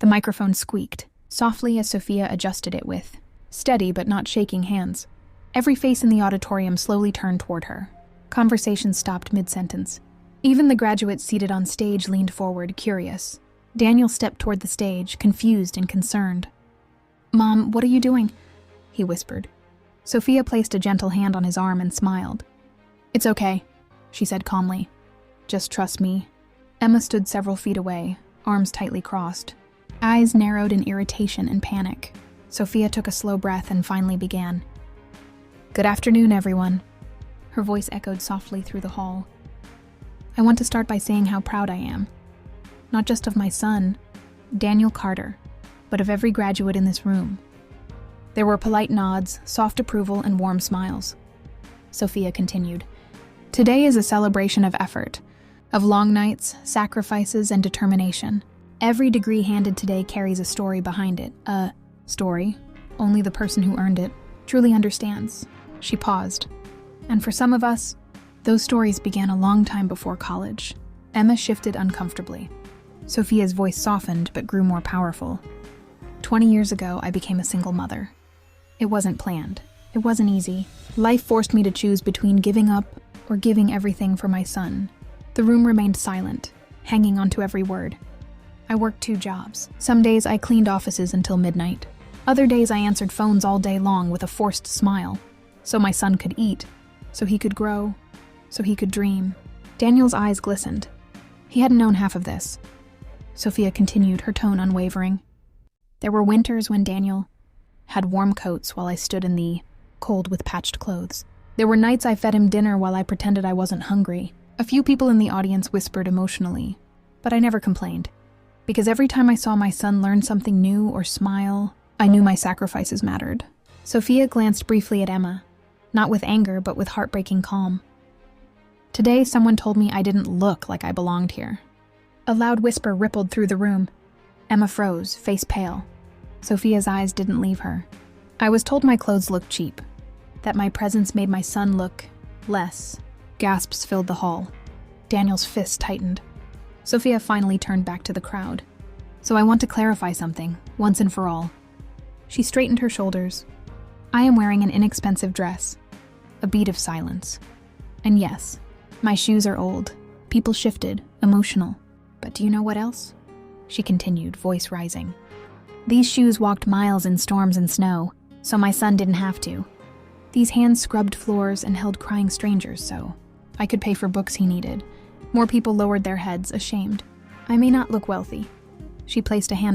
The microphone squeaked, softly as Sophia adjusted it with steady but not shaking hands. Every face in the auditorium slowly turned toward her. Conversation stopped mid-sentence. Even the graduates seated on stage leaned forward, curious. Daniel stepped toward the stage, confused and concerned. "Mom, what are you doing?" he whispered. Sophia placed a gentle hand on his arm and smiled. "It's okay," she said calmly. "Just trust me." Emma stood several feet away, arms tightly crossed. Eyes narrowed in irritation and panic. Sophia took a slow breath and finally began. "Good afternoon, everyone." Her voice echoed softly through the hall. "I want to start by saying how proud I am. Not just of my son, Daniel Carter, but of every graduate in this room." There were polite nods, soft approval, and warm smiles. Sophia continued. "Today is a celebration of effort, of long nights, sacrifices, and determination. Every degree handed today carries a story behind it. A story only the person who earned it truly understands." She paused. "And for some of us, those stories began a long time before college." Emma shifted uncomfortably. Sophia's voice softened but grew more powerful. 20 years ago, I became a single mother. It wasn't planned. It wasn't easy. Life forced me to choose between giving up or giving everything for my son. The room remained silent, hanging onto every word. I worked 2 jobs. Some days I cleaned offices until midnight. Other days I answered phones all day long with a forced smile, so my son could eat, so he could grow, so he could dream. Daniel's eyes glistened. He hadn't known half of this. Sophia continued, her tone unwavering. There were winters when Daniel had warm coats while I stood in the cold with patched clothes. There were nights I fed him dinner while I pretended I wasn't hungry. A few people in the audience whispered emotionally, but I never complained. Because every time I saw my son learn something new or smile, I knew my sacrifices mattered. Sophia glanced briefly at Emma, not with anger, but with heartbreaking calm. Today, someone told me I didn't look like I belonged here. A loud whisper rippled through the room. Emma froze, face pale. Sophia's eyes didn't leave her. I was told my clothes looked cheap, that my presence made my son look less. Gasps filled the hall. Daniel's fist tightened. Sophia finally turned back to the crowd. "So I want to clarify something, once and for all." She straightened her shoulders. "I am wearing an inexpensive dress." A beat of silence. "And yes, my shoes are old. People shifted, emotional. But do you know what else?" She continued, voice rising. "These shoes walked miles in storms and snow, so my son didn't have to. These hands scrubbed floors and held crying strangers, so I could pay for books he needed. More people lowered their heads, ashamed. I may not look wealthy." She placed a hand on